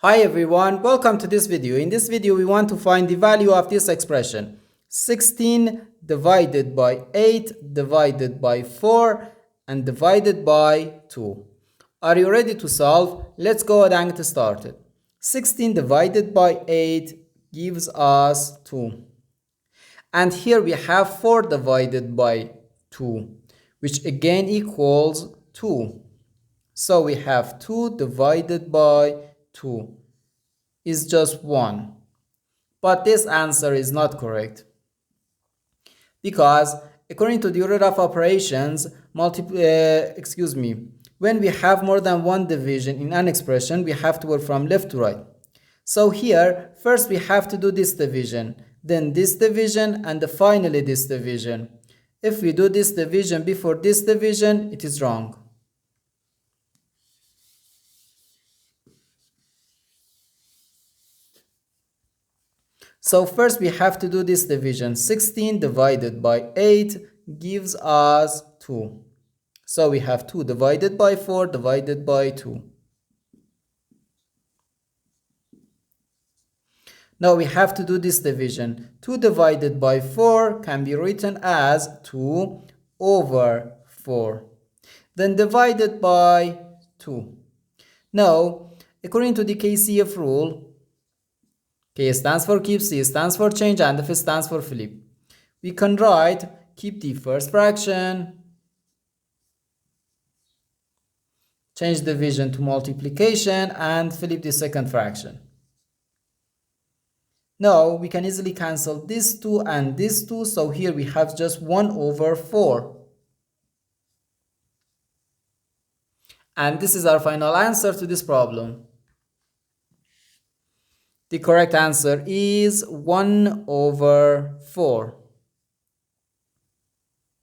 Hi everyone, welcome to this video. In this video, we want to find the value of this expression. 16 divided by 8 divided by 4 and divided by 2. Are you ready to solve? Let's go ahead and get started. 16 divided by 8 gives us 2. And here we have 4 divided by 2, which again equals 2. So we have 2 divided by 2 is just 1. But this answer is not correct. Because according to the order of operations, when we have more than one division in an expression, we have to work from left to right. So here, first we have to do this division, then this division, and finally this division. If we do this division before this division, it is wrong. So first we have to do this division. 16 divided by 8 gives us 2. So we have 2 divided by 4 divided by 2. Now we have to do this division. 2 divided by 4 can be written as 2 over 4. Then divided by 2. Now, according to the KCF rule, K stands for keep, C stands for change, and F stands for flip. We can write keep the first fraction, change division to multiplication, and flip the second fraction. Now we can easily cancel this 2 and this 2, so here we have just 1 over 4. And this is our final answer to this problem. The correct answer is 1 over 4.